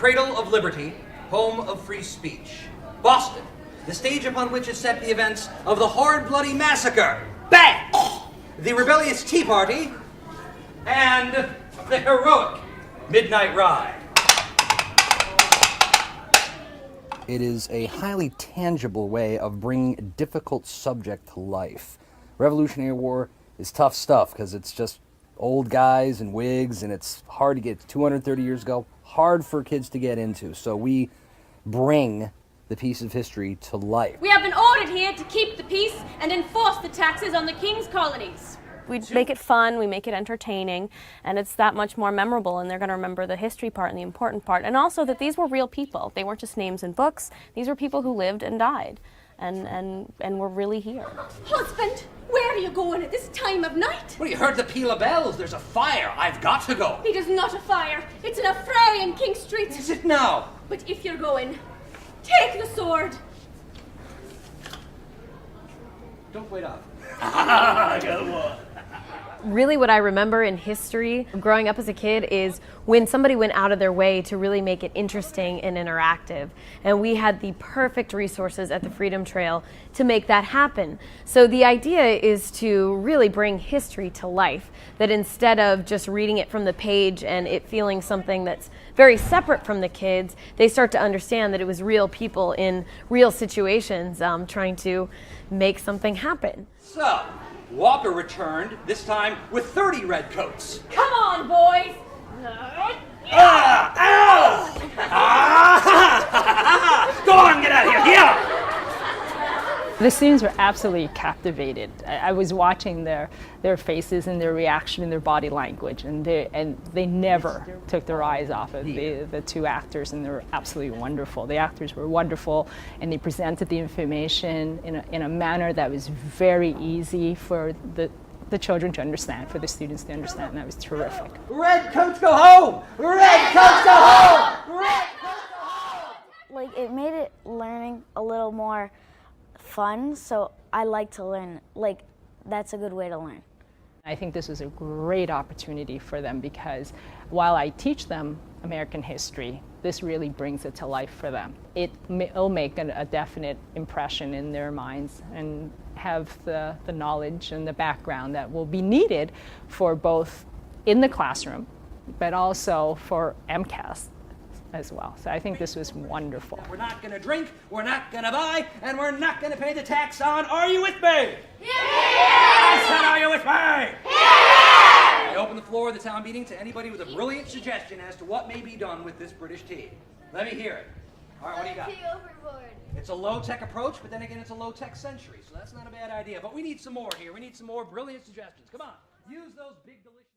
cradle of liberty, home of free speech. Boston, the stage upon which is set the events of the horrid bloody massacre. Bang! The rebellious Tea Party, and the heroic Midnight Ride. It is a highly tangible way of bringing a difficult subject to life. Revolutionary War is tough stuff because it's just old guys and wigs, and it's hard to get 230 years ago, hard for kids to get into. So we bring the piece of history to life. We have been ordered here to keep the peace and enforce the taxes on the King's colonies. We make it fun, we make it entertaining, and it's that much more memorable, and they're going to remember the history part and the important part, and also that these were real people. They weren't just names in books. These were people who lived and died, and were really here. Husband, where are you going at this time of night? Well, you heard the peal of bells. There's a fire. I've got to go. It is not a fire. It's an affray in King Street. Is it now? But if you're going, take the sword. Don't wait up. Really what I remember in history growing up as a kid is when somebody went out of their way to really make it interesting and interactive. And we had the perfect resources at the Freedom Trail to make that happen. So the idea is to really bring history to life, that instead of just reading it from the page and it feeling something that's very separate from the kids, they start to understand that it was real people in real situations trying to make something happen. So, Walker returned, this time with 30 redcoats. Come on, boys. Go on, get out of here! Yeah! The students were absolutely captivated. I was watching their faces and their reaction and their body language, and they never took their eyes off of the two actors, and they were absolutely wonderful. The actors were wonderful, and they presented the information in a manner that was very easy for the children to understand, for the students to understand, and that was terrific. Redcoats go home! Redcoats go home! Redcoats go home! Like, it made it learning a little more fun, so I like to learn. Like, that's a good way to learn. I think this was a great opportunity for them because while I teach them American history, this really brings it to life for them. It'll make a definite impression in their minds and have the knowledge and the background that will be needed for both in the classroom, but also for MCAS as well. So I think this was wonderful. We're not going to drink, we're not going to buy, and we're not going to pay the tax on. Are you with me? Yeah! I said, are you with me? Yeah! I open the floor of the town meeting to anybody with a brilliant suggestion as to what may be done with this British tea. Let me hear it. All right, what do you got? Tea overboard. It's a low-tech approach, but then again, it's a low-tech century, so that's not a bad idea. But we need some more here. We need some more brilliant suggestions. Come on, use those big, delicious...